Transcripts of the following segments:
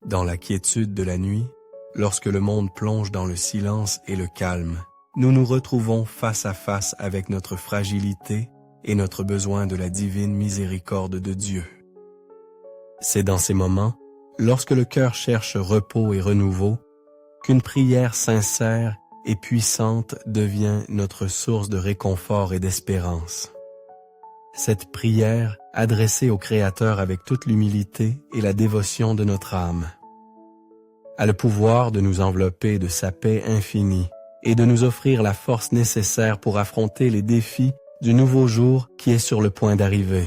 Dans la quiétude de la nuit, lorsque le monde plonge dans le silence et le calme, nous nous retrouvons face à face avec notre fragilité et notre besoin de la divine miséricorde de Dieu. C'est dans ces moments, lorsque le cœur cherche repos et renouveau, qu'une prière sincère et puissante devient notre source de réconfort et d'espérance. Cette prière, adressée au Créateur avec toute l'humilité et la dévotion de notre âme, a le pouvoir de nous envelopper de sa paix infinie et de nous offrir la force nécessaire pour affronter les défis du nouveau jour qui est sur le point d'arriver.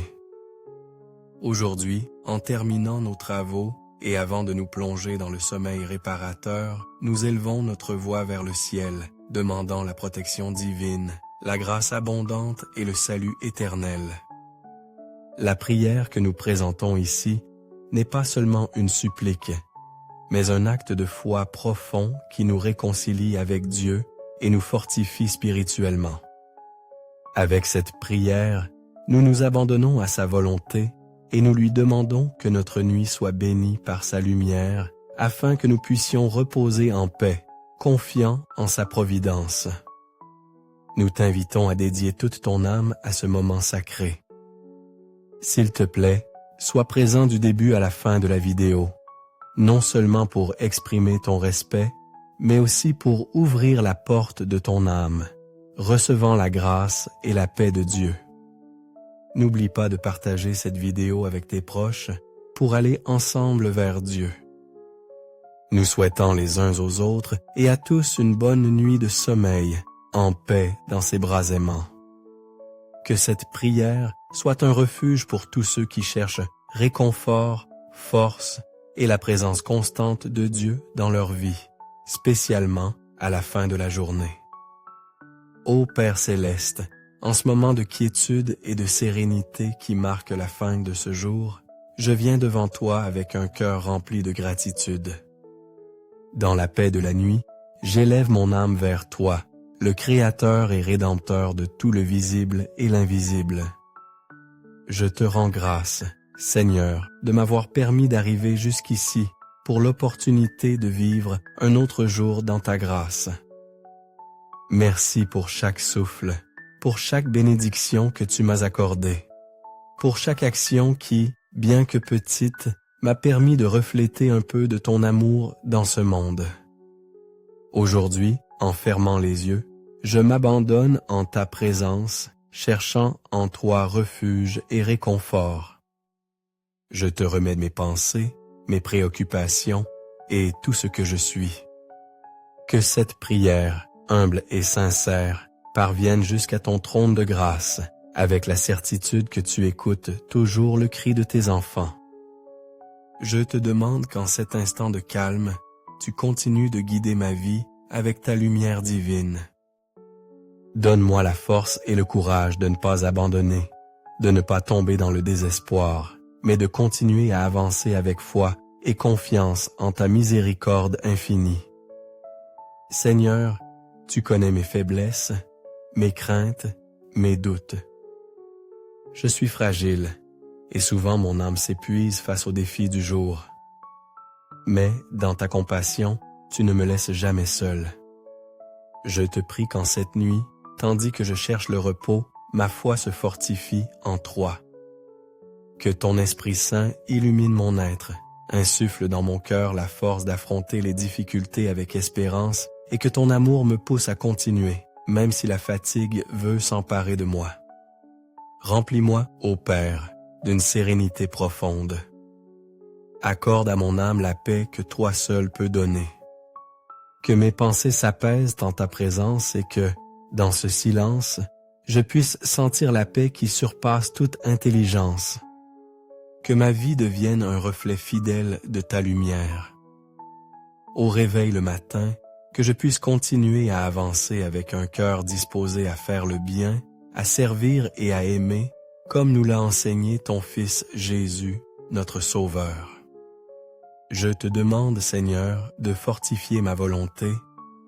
Aujourd'hui, en terminant nos travaux et avant de nous plonger dans le sommeil réparateur, nous élevons notre voix vers le ciel, demandant la protection divine, la grâce abondante et le salut éternel. La prière que nous présentons ici n'est pas seulement une supplique, mais un acte de foi profond qui nous réconcilie avec Dieu et nous fortifie spirituellement. Avec cette prière, nous nous abandonnons à sa volonté et nous lui demandons que notre nuit soit bénie par sa lumière afin que nous puissions reposer en paix, confiants en sa providence. Nous t'invitons à dédier toute ton âme à ce moment sacré. S'il te plaît, sois présent du début à la fin de la vidéo, non seulement pour exprimer ton respect, mais aussi pour ouvrir la porte de ton âme, recevant la grâce et la paix de Dieu. N'oublie pas de partager cette vidéo avec tes proches pour aller ensemble vers Dieu. Nous souhaitons les uns aux autres et à tous une bonne nuit de sommeil, en paix dans ses bras aimants. Que cette prière soit un refuge pour tous ceux qui cherchent réconfort, force et la présence constante de Dieu dans leur vie, spécialement à la fin de la journée. Ô Père céleste, en ce moment de quiétude et de sérénité qui marque la fin de ce jour, je viens devant toi avec un cœur rempli de gratitude. Dans la paix de la nuit, j'élève mon âme vers toi, le Créateur et Rédempteur de tout le visible et l'invisible. Je te rends grâce, Seigneur, de m'avoir permis d'arriver jusqu'ici pour l'opportunité de vivre un autre jour dans ta grâce. Merci pour chaque souffle, pour chaque bénédiction que tu m'as accordée, pour chaque action qui, bien que petite, m'a permis de refléter un peu de ton amour dans ce monde. Aujourd'hui, en fermant les yeux, je m'abandonne en ta présence, cherchant en toi refuge et réconfort. Je te remets mes pensées, mes préoccupations et tout ce que je suis. Que cette prière, humble et sincère, parvienne jusqu'à ton trône de grâce, avec la certitude que tu écoutes toujours le cri de tes enfants. Je te demande qu'en cet instant de calme, tu continues de guider ma vie avec ta lumière divine. Donne-moi la force et le courage de ne pas abandonner, de ne pas tomber dans le désespoir, mais de continuer à avancer avec foi et confiance en ta miséricorde infinie. Seigneur, tu connais mes faiblesses, mes craintes, mes doutes. Je suis fragile, et souvent mon âme s'épuise face aux défis du jour. Mais, dans ta compassion, tu ne me laisses jamais seul. Je te prie qu'en cette nuit, tandis que je cherche le repos, ma foi se fortifie en toi. Que ton Esprit Saint illumine mon être, insuffle dans mon cœur la force d'affronter les difficultés avec espérance et que ton amour me pousse à continuer, même si la fatigue veut s'emparer de moi. Remplis-moi, ô Père, d'une sérénité profonde. Accorde à mon âme la paix que toi seul peux donner. Que mes pensées s'apaisent en ta présence et que, dans ce silence, je puisse sentir la paix qui surpasse toute intelligence. Que ma vie devienne un reflet fidèle de ta lumière. Au réveil le matin, que je puisse continuer à avancer avec un cœur disposé à faire le bien, à servir et à aimer, comme nous l'a enseigné ton Fils Jésus, notre Sauveur. Je te demande, Seigneur, de fortifier ma volonté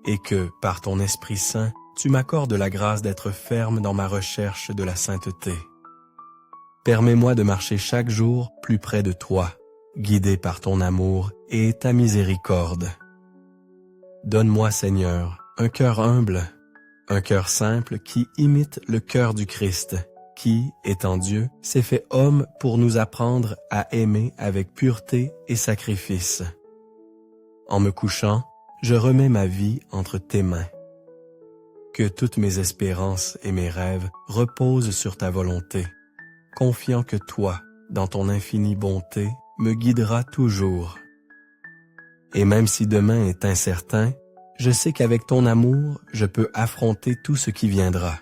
et que, par ton Esprit Saint, tu m'accordes la grâce d'être ferme dans ma recherche de la sainteté. Permets-moi de marcher chaque jour plus près de toi, guidé par ton amour et ta miséricorde. Donne-moi, Seigneur, un cœur humble, un cœur simple qui imite le cœur du Christ, qui, étant Dieu, s'est fait homme pour nous apprendre à aimer avec pureté et sacrifice. En me couchant, je remets ma vie entre tes mains. Que toutes mes espérances et mes rêves reposent sur ta volonté, confiant que toi, dans ton infinie bonté, me guideras toujours. Et même si demain est incertain, je sais qu'avec ton amour, je peux affronter tout ce qui viendra.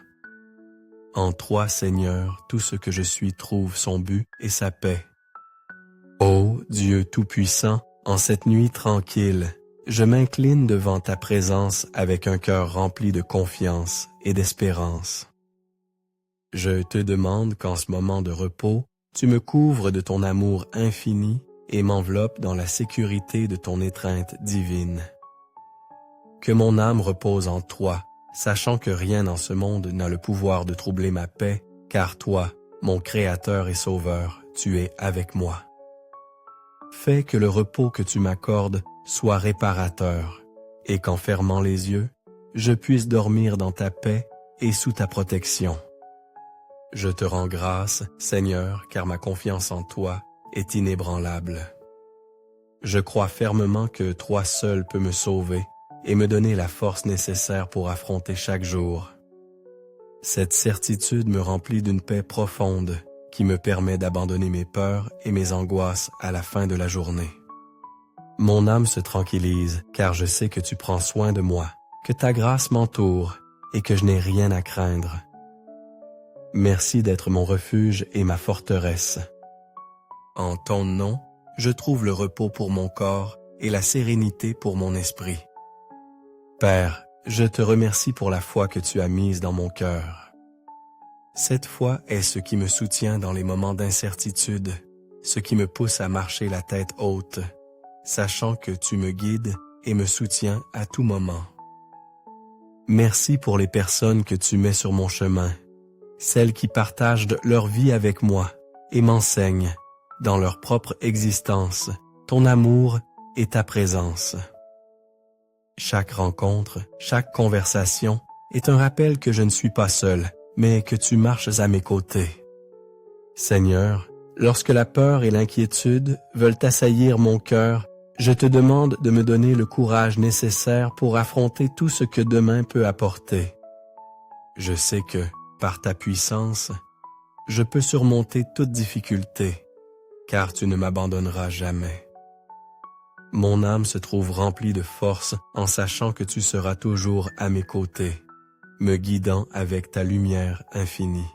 En toi, Seigneur, tout ce que je suis trouve son but et sa paix. Ô Dieu Tout-Puissant, en cette nuit tranquille, je m'incline devant ta présence avec un cœur rempli de confiance et d'espérance. Je te demande qu'en ce moment de repos, tu me couvres de ton amour infini et m'enveloppes dans la sécurité de ton étreinte divine. Que mon âme repose en toi, sachant que rien dans ce monde n'a le pouvoir de troubler ma paix, car toi, mon Créateur et Sauveur, tu es avec moi. Fais que le repos que tu m'accordes soit réparateur, et qu'en fermant les yeux, je puisse dormir dans ta paix et sous ta protection. Je te rends grâce, Seigneur, car ma confiance en toi est inébranlable. Je crois fermement que toi seul peux me sauver et me donner la force nécessaire pour affronter chaque jour. Cette certitude me remplit d'une paix profonde qui me permet d'abandonner mes peurs et mes angoisses à la fin de la journée. Mon âme se tranquillise car je sais que tu prends soin de moi, que ta grâce m'entoure et que je n'ai rien à craindre. Merci d'être mon refuge et ma forteresse. En ton nom, je trouve le repos pour mon corps et la sérénité pour mon esprit. Père, je te remercie pour la foi que tu as mise dans mon cœur. Cette foi est ce qui me soutient dans les moments d'incertitude, ce qui me pousse à marcher la tête haute, sachant que tu me guides et me soutiens à tout moment. Merci pour les personnes que tu mets sur mon chemin, celles qui partagent leur vie avec moi et m'enseignent, dans leur propre existence, ton amour et ta présence. Chaque rencontre, chaque conversation est un rappel que je ne suis pas seul, mais que tu marches à mes côtés. Seigneur, lorsque la peur et l'inquiétude veulent assaillir mon cœur, je te demande de me donner le courage nécessaire pour affronter tout ce que demain peut apporter. Je sais que, par ta puissance, je peux surmonter toute difficulté, car tu ne m'abandonneras jamais. Mon âme se trouve remplie de force en sachant que tu seras toujours à mes côtés, me guidant avec ta lumière infinie.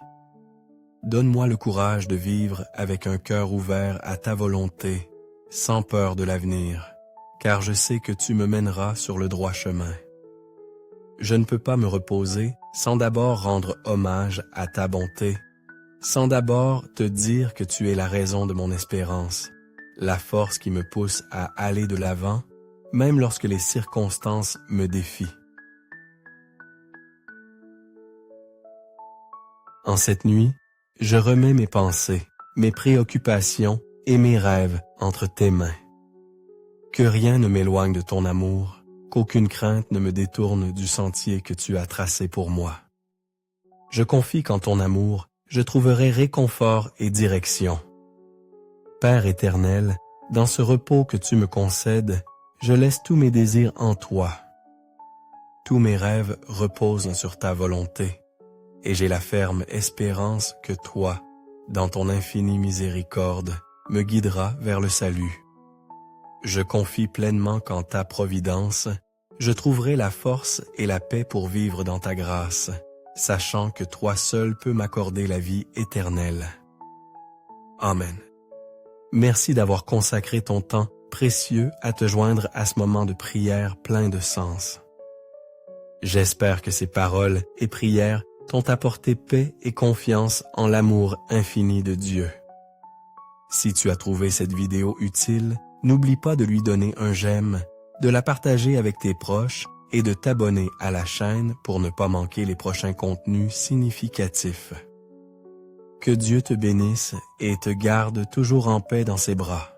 Donne-moi le courage de vivre avec un cœur ouvert à ta volonté, sans peur de l'avenir, car je sais que tu me mèneras sur le droit chemin. Je ne peux pas me reposer sans d'abord rendre hommage à ta bonté, sans d'abord te dire que tu es la raison de mon espérance, la force qui me pousse à aller de l'avant, même lorsque les circonstances me défient. En cette nuit, je remets mes pensées, mes préoccupations et mes rêves entre tes mains. Que rien ne m'éloigne de ton amour, qu'aucune crainte ne me détourne du sentier que tu as tracé pour moi. Je confie qu'en ton amour, je trouverai réconfort et direction. Père éternel, dans ce repos que tu me concèdes, je laisse tous mes désirs en toi. Tous mes rêves reposent sur ta volonté, et j'ai la ferme espérance que toi, dans ton infinie miséricorde, me guideras vers le salut. Je confie pleinement qu'en ta providence, je trouverai la force et la paix pour vivre dans ta grâce, sachant que toi seul peux m'accorder la vie éternelle. Amen. Merci d'avoir consacré ton temps précieux à te joindre à ce moment de prière plein de sens. J'espère que ces paroles et prières t'ont apporté paix et confiance en l'amour infini de Dieu. Si tu as trouvé cette vidéo utile, n'oublie pas de lui donner un j'aime, de la partager avec tes proches et de t'abonner à la chaîne pour ne pas manquer les prochains contenus significatifs. Que Dieu te bénisse et te garde toujours en paix dans ses bras.